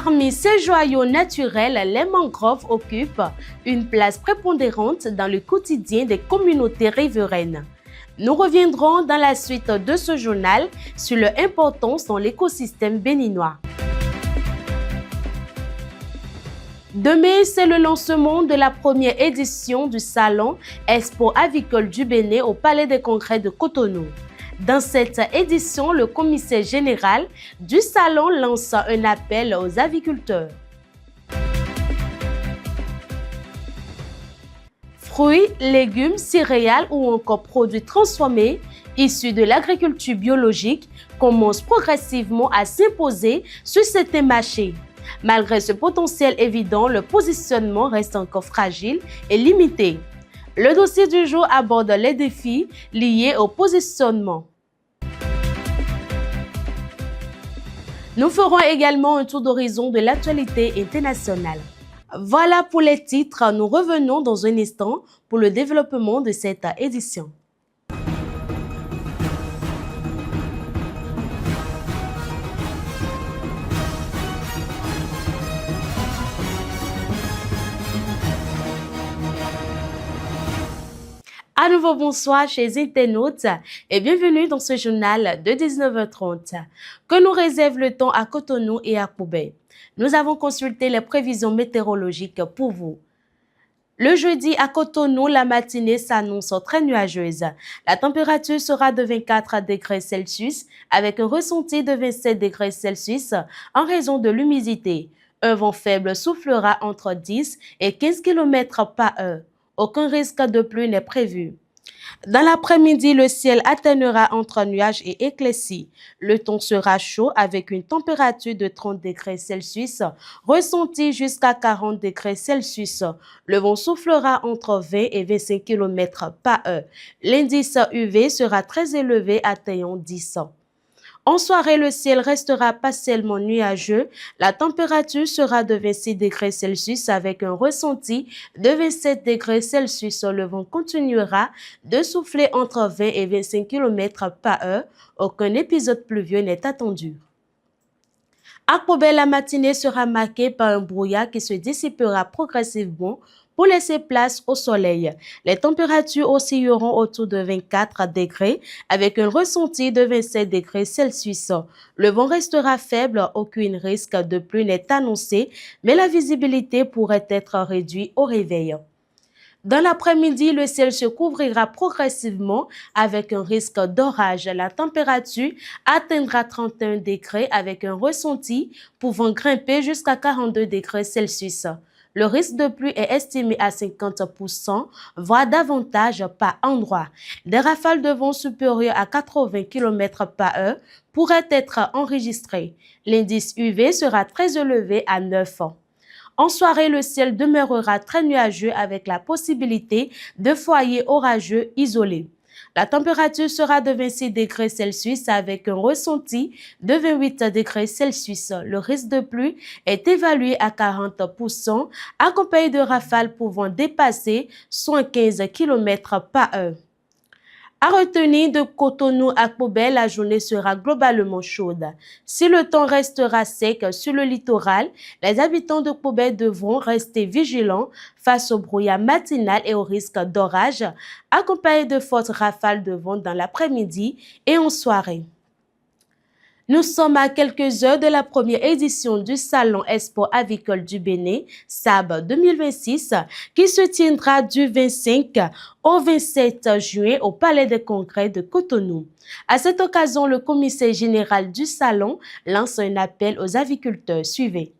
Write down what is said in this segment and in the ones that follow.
Parmi ces joyaux naturels, les mangroves occupent une place prépondérante dans le quotidien des communautés riveraines. Nous reviendrons dans la suite de ce journal sur leur importance dans l'écosystème béninois. Demain, c'est le lancement de la première édition du Salon Expo avicole du Bénin au Palais des Congrès de Cotonou. Dans cette édition, le commissaire général du Salon lance un appel aux aviculteurs. Fruits, légumes, céréales ou encore produits transformés issus de l'agriculture biologique commencent progressivement à s'imposer sur certains marchés. Malgré ce potentiel évident, le positionnement reste encore fragile et limité. Le dossier du jour aborde les défis liés au positionnement. Nous ferons également un tour d'horizon de l'actualité internationale. Voilà pour les titres, nous revenons dans un instant pour le développement de cette édition. À nouveau, bonsoir chers internautes et bienvenue dans ce journal de 19h30 que nous réserve le temps à Cotonou et à Koubé. Nous avons consulté les prévisions météorologiques pour vous. Le jeudi à Cotonou, la matinée s'annonce très nuageuse. La température sera de 24 degrés Celsius avec un ressenti de 27 degrés Celsius en raison de l'humidité. Un vent faible soufflera entre 10 et 15 km par heure. Aucun risque de pluie n'est prévu. Dans l'après-midi, le ciel alternera entre nuages et éclaircies. Le temps sera chaud avec une température de 30 degrés Celsius, ressentie jusqu'à 40 degrés Celsius. Le vent soufflera entre 20 et 25 km par heure. L'indice UV sera très élevé, atteignant 10. En soirée, le ciel restera partiellement nuageux. La température sera de 26 degrés Celsius avec un ressenti de 27 degrés Celsius. Le vent continuera de souffler entre 20 et 25 km par heure. Aucun épisode pluvieux n'est attendu. À Koubé, la matinée sera marquée par un brouillard qui se dissipera progressivement pour laisser place au soleil. Les températures oscilleront autour de 24 degrés avec un ressenti de 27 degrés Celsius. Le vent restera faible, aucun risque de pluie n'est annoncé, mais la visibilité pourrait être réduite au réveil. Dans l'après-midi, le ciel se couvrira progressivement avec un risque d'orage. La température atteindra 31 degrés avec un ressenti pouvant grimper jusqu'à 42 degrés Celsius. Le risque de pluie est estimé à 50%, voire davantage par endroit. Des rafales de vent supérieures à 80 km par heure pourraient être enregistrées. L'indice UV sera très élevé à 9. En soirée, le ciel demeurera très nuageux avec la possibilité de foyers orageux isolés. La température sera de 26 degrés Celsius avec un ressenti de 28 degrés Celsius. Le risque de pluie est évalué à 40%, accompagné de rafales pouvant dépasser 115 km par heure. À retenir de Cotonou à Koubé, la journée sera globalement chaude. Si le temps restera sec sur le littoral, les habitants de Koubé devront rester vigilants face au brouillard matinal et au risque d'orage, accompagné de fortes rafales de vent dans l'après-midi et en soirée. Nous sommes à quelques heures de la première édition du Salon Expo avicole du Bénin, SAB 2026, qui se tiendra du 25 au 27 juin au Palais des Congrès de Cotonou. À cette occasion, le commissaire général du Salon lance un appel aux aviculteurs. Suivez.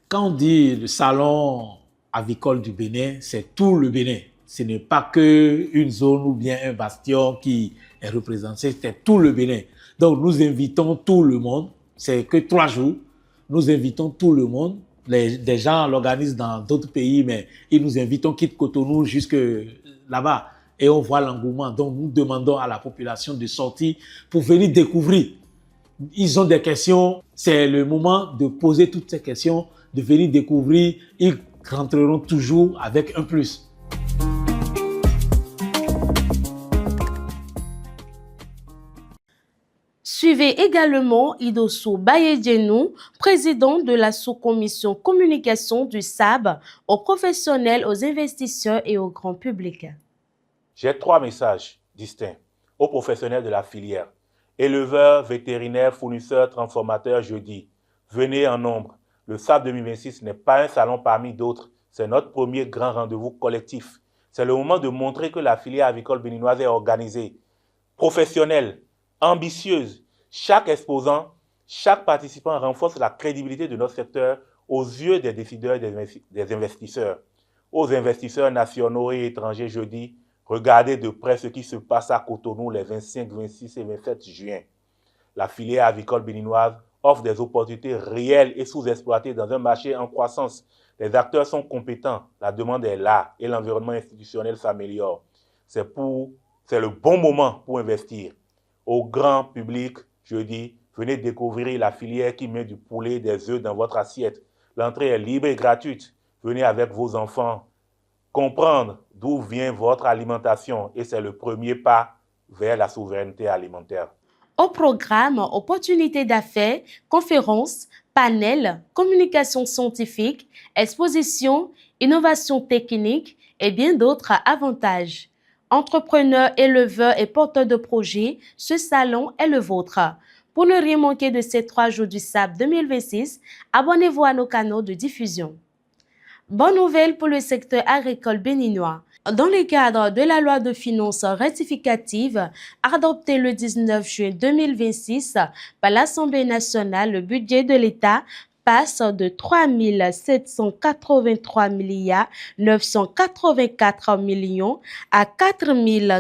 Quand on dit le Salon avicole du Bénin, c'est tout le Bénin. Ce n'est pas qu'une zone ou bien un bastion qui est représenté, c'est tout le Bénin. Donc, nous invitons tout le monde. C'est que 3 jours. Nous invitons tout le monde. Des gens l'organisent dans d'autres pays, mais ils nous invitent, on quitte Cotonou jusque là-bas. Et on voit l'engouement. Donc, nous demandons à la population de sortir pour venir découvrir. Ils ont des questions. C'est le moment de poser toutes ces questions, de venir découvrir. Ils rentreront toujours avec un plus. Suivez également Idosso Bayedjenou, président de la sous-commission communication du SAB, aux professionnels, aux investisseurs et au grand public. J'ai 3 messages distincts aux professionnels de la filière. Éleveurs, vétérinaires, fournisseurs, transformateurs, je dis, venez en nombre. Le SAB 2026 n'est pas un salon parmi d'autres. C'est notre premier grand rendez-vous collectif. C'est le moment de montrer que la filière avicole béninoise est organisée, professionnelle, ambitieuse. Chaque exposant, chaque participant renforce la crédibilité de notre secteur aux yeux des décideurs et des investisseurs. Aux investisseurs nationaux et étrangers, je dis, regardez de près ce qui se passe à Cotonou les 25, 26 et 27 juin. La filière avicole béninoise offre des opportunités réelles et sous-exploitées dans un marché en croissance. Les acteurs sont compétents, la demande est là et l'environnement institutionnel s'améliore. C'est le bon moment pour investir. Au grand public, je dis, venez découvrir la filière qui met du poulet et des œufs dans votre assiette. L'entrée est libre et gratuite. Venez avec vos enfants. Comprendre d'où vient votre alimentation et c'est le premier pas vers la souveraineté alimentaire. Au programme, opportunités d'affaires, conférences, panels, communication scientifique, expositions, innovation technique et bien d'autres avantages. Entrepreneurs, éleveurs et porteurs de projets, ce salon est le vôtre. Pour ne rien manquer de ces 3 jours du SAB 2026, abonnez-vous à nos canaux de diffusion. Bonne nouvelle pour le secteur agricole béninois. Dans le cadre de la loi de finances rectificative adoptée le 19 juin 2026 par l'Assemblée nationale, le budget de l'État passe de 3 783 milliards 984 millions à 4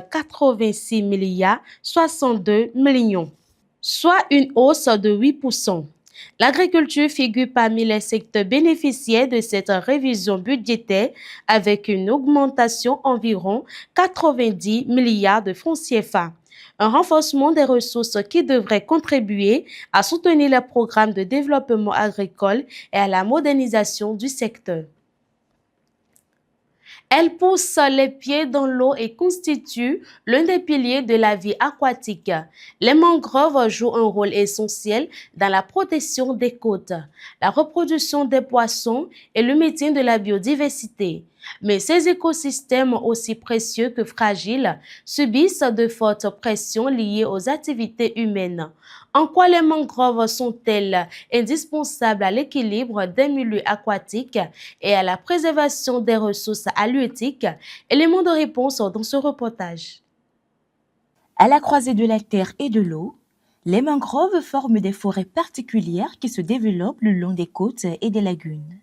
086 milliards 62 millions, soit une hausse de 8%. L'agriculture figure parmi les secteurs bénéficiaires de cette révision budgétaire avec une augmentation environ 90 milliards de francs CFA. Un renforcement des ressources qui devrait contribuer à soutenir les programmes de développement agricole et à la modernisation du secteur. Elle pousse les pieds dans l'eau et constitue l'un des piliers de la vie aquatique. Les mangroves jouent un rôle essentiel dans la protection des côtes, la reproduction des poissons et le maintien de la biodiversité. Mais ces écosystèmes, aussi précieux que fragiles, subissent de fortes pressions liées aux activités humaines. En quoi les mangroves sont-elles indispensables à l'équilibre des milieux aquatiques et à la préservation des ressources halieutiques? Éléments de réponse dans ce reportage. À la croisée de la terre et de l'eau, les mangroves forment des forêts particulières qui se développent le long des côtes et des lagunes.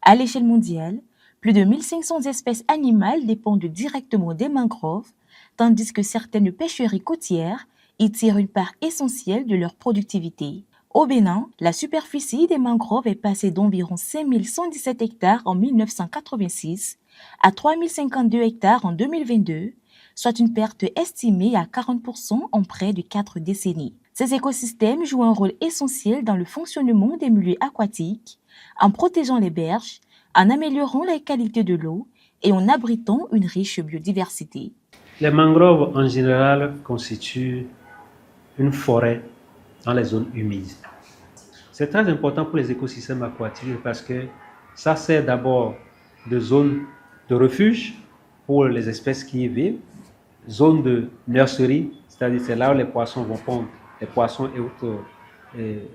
À l'échelle mondiale, plus de 1500 espèces animales dépendent directement des mangroves, tandis que certaines pêcheries côtières y tirent une part essentielle de leur productivité. Au Bénin, la superficie des mangroves est passée d'environ 5117 hectares en 1986 à 3052 hectares en 2022, soit une perte estimée à 40% en près de 4 décennies. Ces écosystèmes jouent un rôle essentiel dans le fonctionnement des milieux aquatiques, en protégeant les berges, en améliorant la qualité de l'eau et en abritant une riche biodiversité. Les mangroves en général constituent une forêt dans les zones humides. C'est très important pour les écosystèmes aquatiques parce que ça sert d'abord de zone de refuge pour les espèces qui y vivent, zone de nurserie, c'est-à-dire c'est là où les poissons vont pondre, les poissons et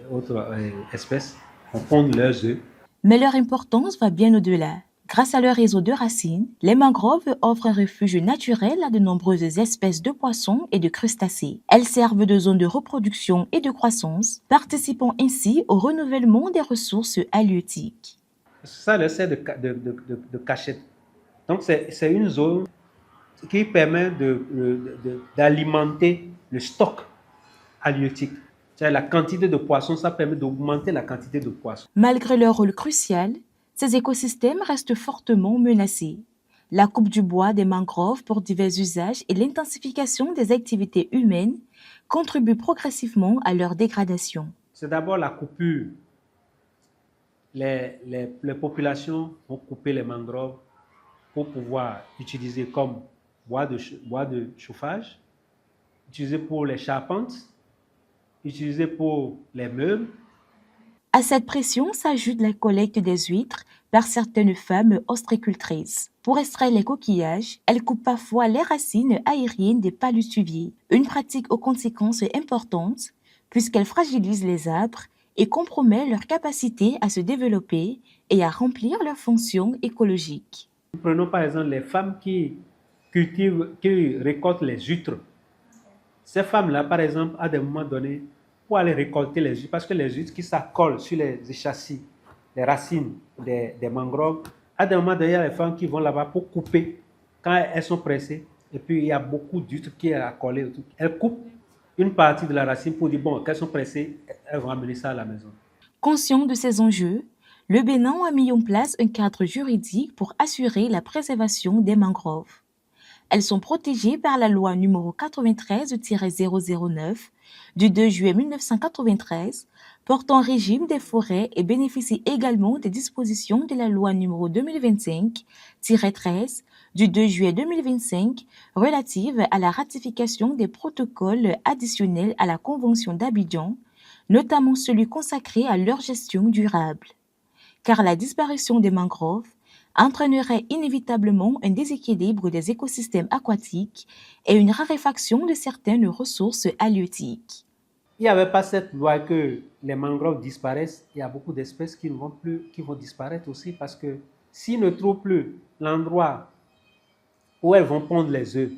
autres espèces vont pondre leurs œufs. Mais leur importance va bien au-delà. Grâce à leur réseau de racines, les mangroves offrent un refuge naturel à de nombreuses espèces de poissons et de crustacés. Elles servent de zone de reproduction et de croissance, participant ainsi au renouvellement des ressources halieutiques. Ça leur sert de cachette. Donc c'est une zone qui permet d'alimenter le stock halieutique. La quantité de poissons, ça permet d'augmenter la quantité de poissons. Malgré leur rôle crucial, ces écosystèmes restent fortement menacés. La coupe du bois des mangroves pour divers usages et l'intensification des activités humaines contribuent progressivement à leur dégradation. C'est d'abord la coupure. Les populations vont couper les mangroves pour pouvoir utiliser comme bois de chauffage, utiliser pour les charpentes, utilisés pour les meubles. À cette pression s'ajoute la collecte des huîtres par certaines femmes ostréicultrices. Pour extraire les coquillages, elles coupent parfois les racines aériennes des palustuviers, une pratique aux conséquences importantes puisqu'elle fragilise les arbres et compromet leur capacité à se développer et à remplir leurs fonctions écologiques. Prenons par exemple les femmes qui cultivent, qui récoltent les huîtres. Ces femmes-là, par exemple, à des moments donnés, pour aller récolter les huîtres, parce que les huîtres qui s'accolent sur les échassis, les racines des mangroves, à des moments donnés, il y a les femmes qui vont là-bas pour couper quand elles sont pressées. Et puis, il y a beaucoup d'huîtres qui est accolé autour. Elles coupent une partie de la racine pour dire, bon, qu'elles sont pressées, elles vont amener ça à la maison. Conscient de ces enjeux, le Bénin a mis en place un cadre juridique pour assurer la préservation des mangroves. Elles sont protégées par la loi numéro 93-009 du 2 juillet 1993 portant régime des forêts et bénéficient également des dispositions de la loi numéro 2025-13 du 2 juillet 2025 relative à la ratification des protocoles additionnels à la Convention d'Abidjan, notamment celui consacré à leur gestion durable. Car la disparition des mangroves entraînerait inévitablement un déséquilibre des écosystèmes aquatiques et une raréfaction de certaines ressources halieutiques. Il n'y avait pas cette loi que les mangroves disparaissent, il y a beaucoup d'espèces qui vont disparaître aussi parce que s'ils ne trouvent plus l'endroit où elles vont pondre les œufs,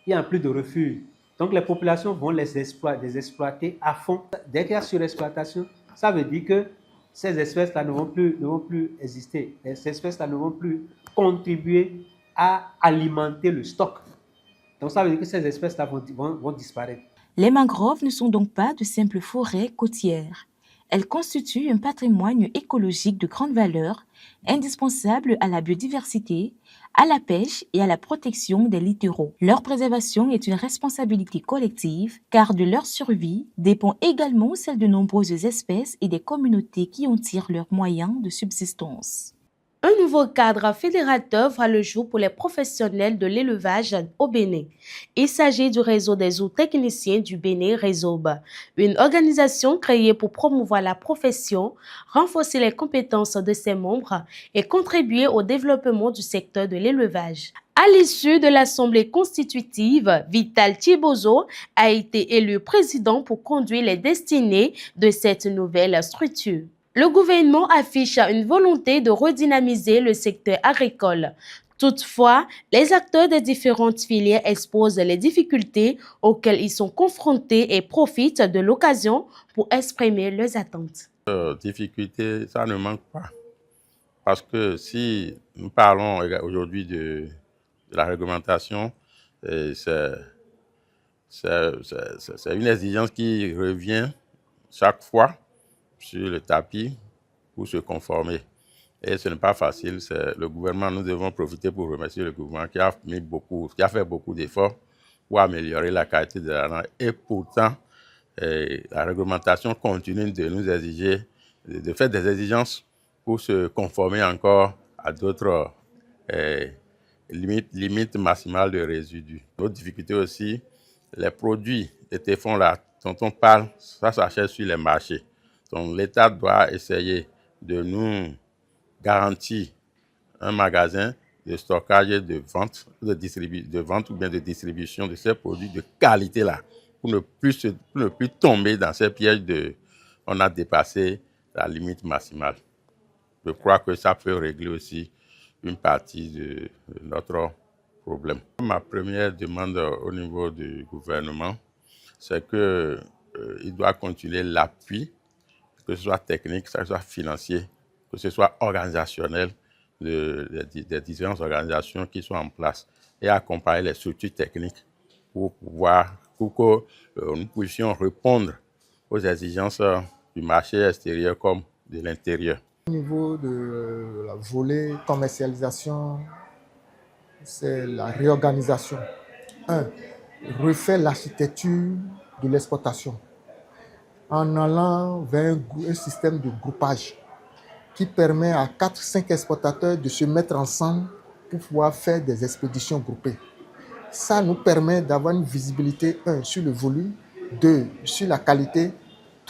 il n'y a plus de refuge. Donc les populations vont les exploiter à fond. Dès qu'il y a surexploitation, ça veut dire que ces espèces-là ne vont plus exister. Ces espèces-là ne vont plus contribuer à alimenter le stock. Donc ça veut dire que ces espèces-là vont disparaître. Les mangroves ne sont donc pas de simples forêts côtières. Elles constituent un patrimoine écologique de grande valeur, indispensable à la biodiversité, à la pêche et à la protection des littoraux. Leur préservation est une responsabilité collective, car de leur survie dépend également celle de nombreuses espèces et des communautés qui en tirent leurs moyens de subsistance. Un nouveau cadre fédérateur voit le jour pour les professionnels de l'élevage au Bénin. Il s'agit du réseau des zootechniciens du Bénin Résob, une organisation créée pour promouvoir la profession, renforcer les compétences de ses membres et contribuer au développement du secteur de l'élevage. À l'issue de l'Assemblée constitutive, Vital Thibozo a été élu président pour conduire les destinées de cette nouvelle structure. Le gouvernement affiche une volonté de redynamiser le secteur agricole. Toutefois, les acteurs des différentes filières exposent les difficultés auxquelles ils sont confrontés et profitent de l'occasion pour exprimer leurs attentes. Difficultés, ça ne manque pas. Parce que si nous parlons aujourd'hui de la réglementation, c'est une exigence qui revient chaque fois sur le tapis pour se conformer. Et ce n'est pas facile. Le gouvernement, nous devons profiter pour remercier le gouvernement qui a fait beaucoup d'efforts pour améliorer la qualité de la langue. Et pourtant, la réglementation continue de nous exiger, de faire des exigences pour se conformer encore à d'autres limites maximales de résidus. Notre difficulté aussi, les produits et téléphons là dont on parle, ça s'achète sur les marchés. Donc l'État doit essayer de nous garantir un magasin de stockage et de vente, de vente ou bien de distribution de ces produits de qualité-là, pour ne plus tomber dans ces pièges on a dépassé la limite maximale. Je crois que ça peut régler aussi une partie de notre problème. Ma première demande au niveau du gouvernement, c'est qu'il doit continuer l'appui, que ce soit technique, que ce soit financier, que ce soit organisationnel, des différentes organisations qui sont en place et accompagner les structures techniques pour que nous puissions répondre aux exigences du marché extérieur comme de l'intérieur. Au niveau de la volet commercialisation, c'est la réorganisation. Refaire l'architecture de l'exportation en allant vers un système de groupage qui permet à 4-5 exportateurs de se mettre ensemble pour pouvoir faire des expéditions groupées. Ça nous permet d'avoir une visibilité, 1, sur le volume, 2, sur la qualité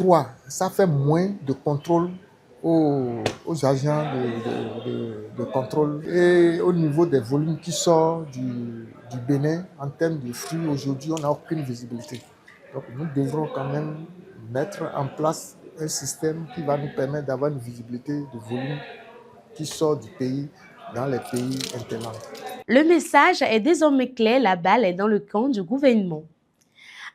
3, ça fait moins de contrôle aux agents de contrôle. Et au niveau des volumes qui sortent du Bénin, en termes de flux, aujourd'hui, on n'a aucune visibilité. Donc nous devrons quand même mettre en place un système qui va nous permettre d'avoir une visibilité de volume qui sort du pays dans les pays interlangues. Le message est désormais clair, la balle est dans le camp du gouvernement.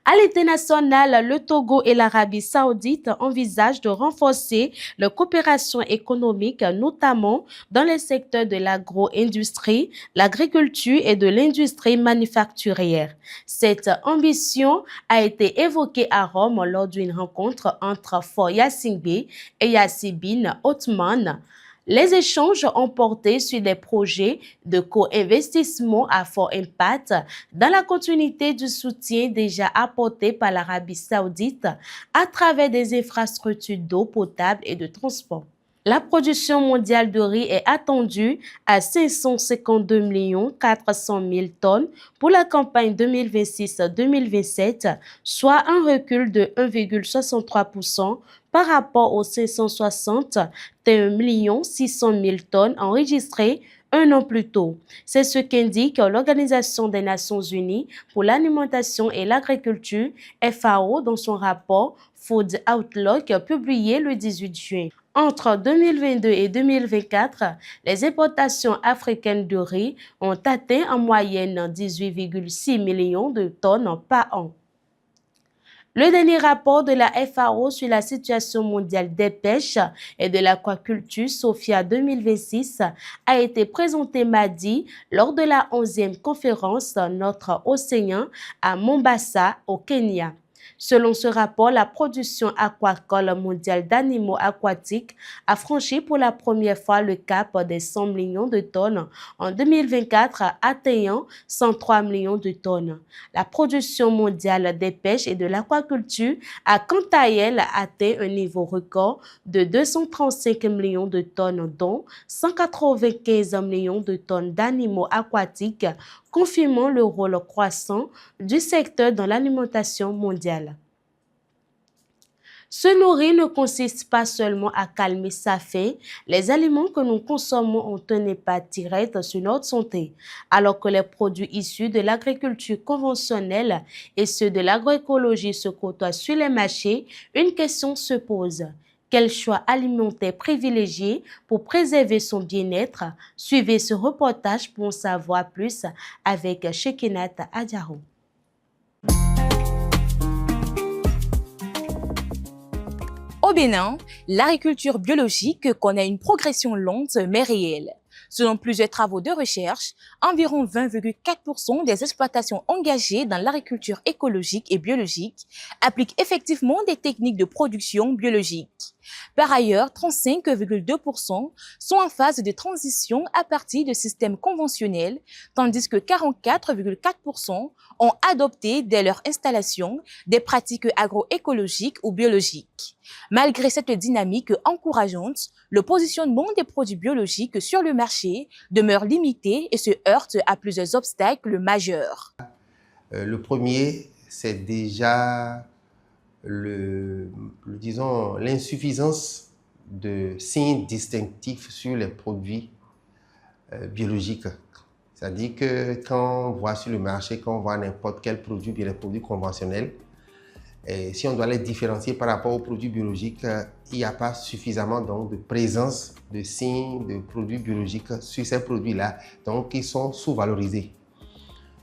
À l'international, le Togo et l'Arabie saoudite envisagent de renforcer leur coopération économique, notamment dans les secteurs de l'agro-industrie, l'agriculture et de l'industrie manufacturière. Cette ambition a été évoquée à Rome lors d'une rencontre entre Faure Gnassingbé et Yassine Othman. Les échanges ont porté sur des projets de co-investissement à fort impact dans la continuité du soutien déjà apporté par l'Arabie saoudite à travers des infrastructures d'eau potable et de transport. La production mondiale de riz est attendue à 552 400 000 tonnes pour la campagne 2026-2027, soit un recul de 1,63% par rapport aux 561 600 000 tonnes enregistrées un an plus tôt. C'est ce qu'indique l'Organisation des Nations Unies pour l'alimentation et l'agriculture, FAO, dans son rapport Food Outlook publié le 18 juin. Entre 2022 et 2024, les importations africaines de riz ont atteint en moyenne 18,6 millions de tonnes par an. Le dernier rapport de la FAO sur la situation mondiale des pêches et de l'aquaculture, SOFIA 2026, a été présenté mardi lors de la 11e conférence Notre Océan à Mombasa, au Kenya. Selon ce rapport, la production aquacole mondiale d'animaux aquatiques a franchi pour la première fois le cap des 100 millions de tonnes en 2024, atteignant 103 millions de tonnes. La production mondiale des pêches et de l'aquaculture a quant à elle atteint un niveau record de 235 millions de tonnes, dont 195 millions de tonnes d'animaux aquatiques, confirmant le rôle croissant du secteur dans l'alimentation mondiale. Se nourrir ne consiste pas seulement à calmer sa faim. Les aliments que nous consommons ont un impact direct sur notre santé. Alors que les produits issus de l'agriculture conventionnelle et ceux de l'agroécologie se côtoient sur les marchés, une question se pose. Quel choix alimentaire privilégier pour préserver son bien-être? Suivez ce reportage pour en savoir plus avec Shekinat Adiaro. Au Bénin, l'agriculture biologique connaît une progression lente mais réelle. Selon plusieurs travaux de recherche, environ 20,4% des exploitations engagées dans l'agriculture écologique et biologique appliquent effectivement des techniques de production biologique. Par ailleurs, 35,2% sont en phase de transition à partir de systèmes conventionnels, tandis que 44,4% ont adopté dès leur installation des pratiques agroécologiques ou biologiques. Malgré cette dynamique encourageante, le positionnement des produits biologiques sur le marché demeure limité et se heurte à plusieurs obstacles majeurs. Le premier, c'est déjà disons, l'insuffisance de signes distinctifs sur les produits biologiques. C'est-à-dire que quand on voit sur le marché, quand on voit n'importe quel produit, bien les produits conventionnels, et si on doit les différencier par rapport aux produits biologiques, il n'y a pas suffisamment donc, de présence de signes de produits biologiques sur ces produits-là, donc ils sont sous-valorisés.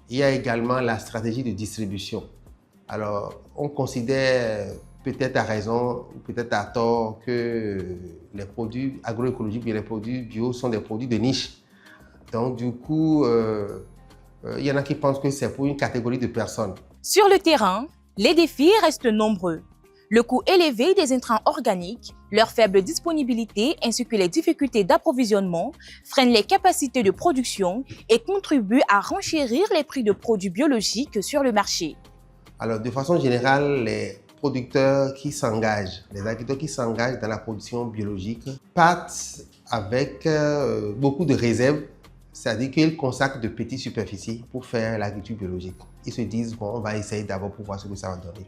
Il y a également la stratégie de distribution. Alors, on considère peut-être à raison, peut-être à tort que les produits agroécologiques et les produits bio sont des produits de niche. Donc, du coup, il y en a qui pensent que c'est pour une catégorie de personnes. Sur le terrain, les défis restent nombreux. Le coût élevé des intrants organiques, leur faible disponibilité ainsi que les difficultés d'approvisionnement freinent les capacités de production et contribuent à renchérir les prix de produits biologiques sur le marché. Alors, de façon générale, les producteurs qui s'engagent, les agriculteurs qui s'engagent dans la production biologique partent avec beaucoup de réserves, c'est-à-dire qu'ils consacrent de petites superficies pour faire l'agriculture biologique. Ils se disent, bon, on va essayer d'abord pour voir ce que ça va donner.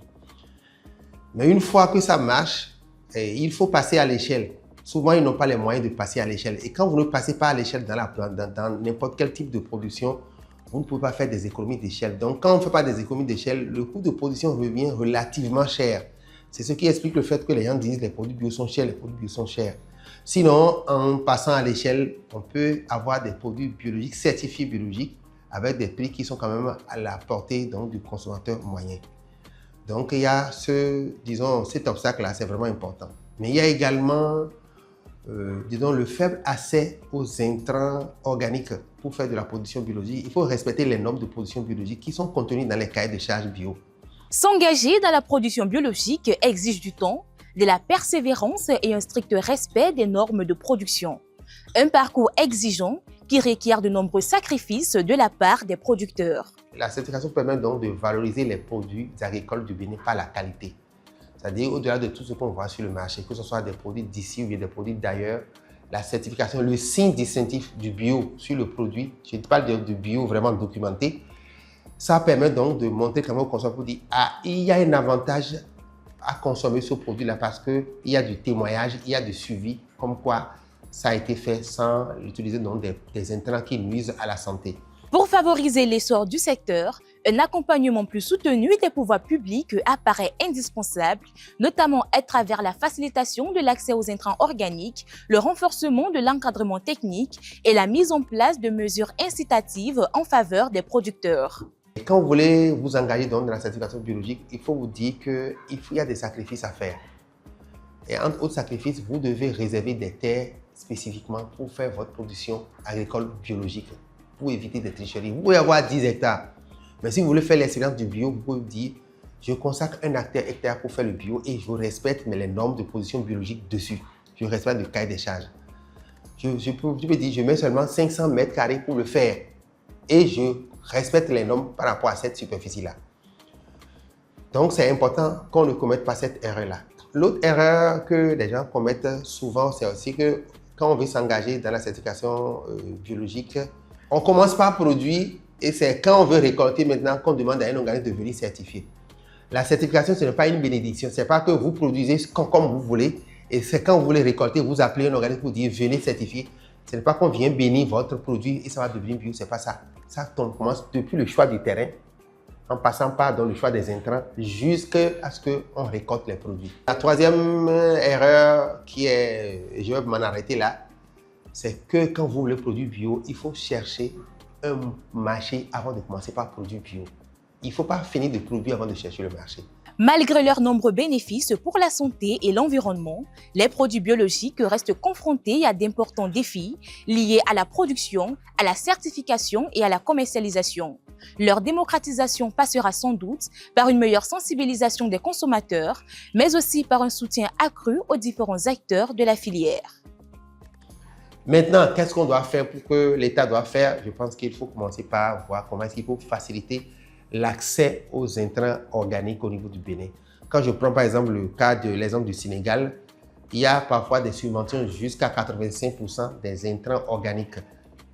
Mais une fois que ça marche, il faut passer à l'échelle. Souvent, ils n'ont pas les moyens de passer à l'échelle. Et quand vous ne passez pas à l'échelle dans n'importe quel type de production, vous ne pouvez pas faire des économies d'échelle. Donc, quand on ne fait pas des économies d'échelle, le coût de production revient relativement cher. C'est ce qui explique le fait que les gens disent que les produits bio sont chers, les produits bio sont chers. Sinon, en passant à l'échelle, on peut avoir des produits biologiques, certifiés biologiques, avec des prix qui sont quand même à la portée donc, du consommateur moyen. Donc, il y a cet obstacle-là, c'est vraiment important. Mais il y a également, le faible accès aux intrants organiques pour faire de la production biologique. Il faut respecter les normes de production biologique qui sont contenues dans les cahiers de charges bio. S'engager dans la production biologique exige du temps, de la persévérance et un strict respect des normes de production. Un parcours exigeant qui requiert de nombreux sacrifices de la part des producteurs. La certification permet donc de valoriser les produits agricoles du Bénin par la qualité. C'est-à-dire au-delà de tout ce qu'on voit sur le marché, que ce soit des produits d'ici ou bien des produits d'ailleurs, la certification, le signe distinctif du bio sur le produit, je parle du bio vraiment documenté, ça permet donc de montrer quand même au consommateur pour dire « Ah, il y a un avantage à consommer ce produit-là parce qu'il y a du témoignage, il y a du suivi, comme quoi ça a été fait sans utiliser donc des intrants qui nuisent à la santé. » Pour favoriser l'essor du secteur, un accompagnement plus soutenu des pouvoirs publics apparaît indispensable, notamment à travers la facilitation de l'accès aux intrants organiques, le renforcement de l'encadrement technique et la mise en place de mesures incitatives en faveur des producteurs. Et quand vous voulez vous engager dans la certification biologique, il faut vous dire qu'il y a des sacrifices à faire. Et entre autres sacrifices, vous devez réserver des terres spécifiquement pour faire votre production agricole biologique, pour éviter des tricheries. Vous pouvez avoir 10 hectares, mais si vous voulez faire l'excellence du bio, vous pouvez vous dire je consacre un hectare pour faire le bio et je respecte les normes de production biologique dessus. Je respecte le cahier des charges. Je peux dire je mets seulement 500 mètres carrés pour le faire et je respecte les normes par rapport à cette superficie-là. Donc, c'est important qu'on ne commette pas cette erreur-là. L'autre erreur que les gens commettent souvent, c'est aussi que quand on veut s'engager dans la certification biologique, on commence par produire et c'est quand on veut récolter maintenant qu'on demande à un organisme de venir certifier. La certification, ce n'est pas une bénédiction. Ce n'est pas que vous produisez comme vous voulez et c'est quand vous voulez récolter, vous appelez un organisme pour dire venez certifier. Ce n'est pas qu'on vient bénir votre produit et ça va devenir bio, ce n'est pas ça. Ça, on commence depuis le choix du terrain, en passant par dans le choix des intrants, jusqu'à ce qu'on récolte les produits. La troisième erreur qui est, je vais m'en arrêter là, c'est que quand vous voulez produire bio, il faut chercher un marché avant de commencer par produire bio. Il ne faut pas finir de produire avant de chercher le marché. Malgré leurs nombreux bénéfices pour la santé et l'environnement, les produits biologiques restent confrontés à d'importants défis liés à la production, à la certification et à la commercialisation. Leur démocratisation passera sans doute par une meilleure sensibilisation des consommateurs, mais aussi par un soutien accru aux différents acteurs de la filière. Maintenant, qu'est-ce qu'on doit faire pour que l'État doit faire? Je pense qu'il faut commencer par voir comment est-ce qu'il faut faciliter l'accès aux intrants organiques au niveau du Bénin. Quand je prends par exemple le cas de l'exemple du Sénégal, il y a parfois des subventions jusqu'à 85% des intrants organiques.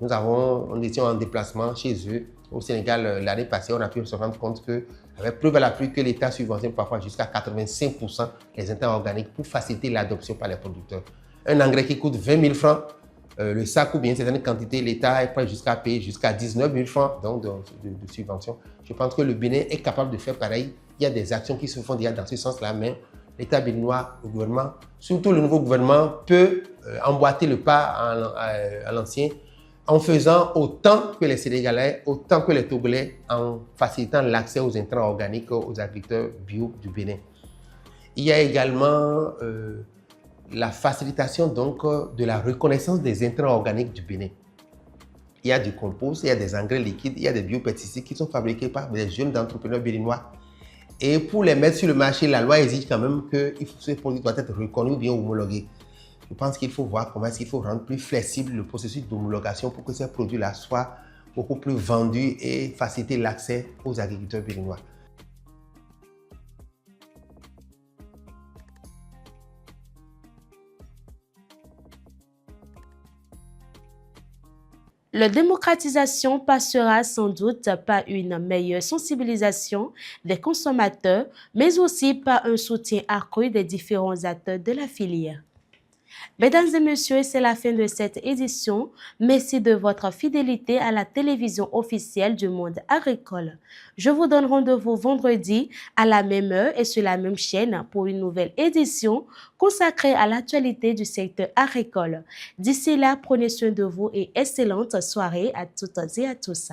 On était en déplacement chez eux au Sénégal l'année passée, on a pu se rendre compte qu'avec preuve à l'appui que l'État subventionne parfois jusqu'à 85% les intrants organiques pour faciliter l'adoption par les producteurs. Un engrais qui coûte 20 000 francs, le sac ou bien certaines quantités, l'État est prêt jusqu'à payer jusqu'à 19 000 francs donc de subvention. Je pense que le Bénin est capable de faire pareil. Il y a des actions qui se font déjà dans ce sens-là, mais l'État béninois, le gouvernement, surtout le nouveau gouvernement, peut emboîter le pas à l'ancien en faisant autant que les Sénégalais, autant que les Togolais, en facilitant l'accès aux intrants organiques aux agriculteurs bio du Bénin. Il y a également la facilitation donc de la reconnaissance des intrants organiques du Bénin. Il y a du compost, il y a des engrais liquides, il y a des biopesticides qui sont fabriqués par des jeunes entrepreneurs béninois. Et pour les mettre sur le marché, la loi exige quand même que ce produit doit être reconnu ou bien homologué. Je pense qu'il faut voir comment est-ce qu'il faut rendre plus flexible le processus d'homologation pour que ces produits-là soient beaucoup plus vendus et faciliter l'accès aux agriculteurs béninois. La démocratisation passera sans doute par une meilleure sensibilisation des consommateurs, mais aussi par un soutien accru des différents acteurs de la filière. Mesdames et messieurs, c'est la fin de cette édition. Merci de votre fidélité à la télévision officielle du monde agricole. Je vous donne rendez-vous vendredi à la même heure et sur la même chaîne pour une nouvelle édition consacrée à l'actualité du secteur agricole. D'ici là, prenez soin de vous et excellente soirée à toutes et à tous.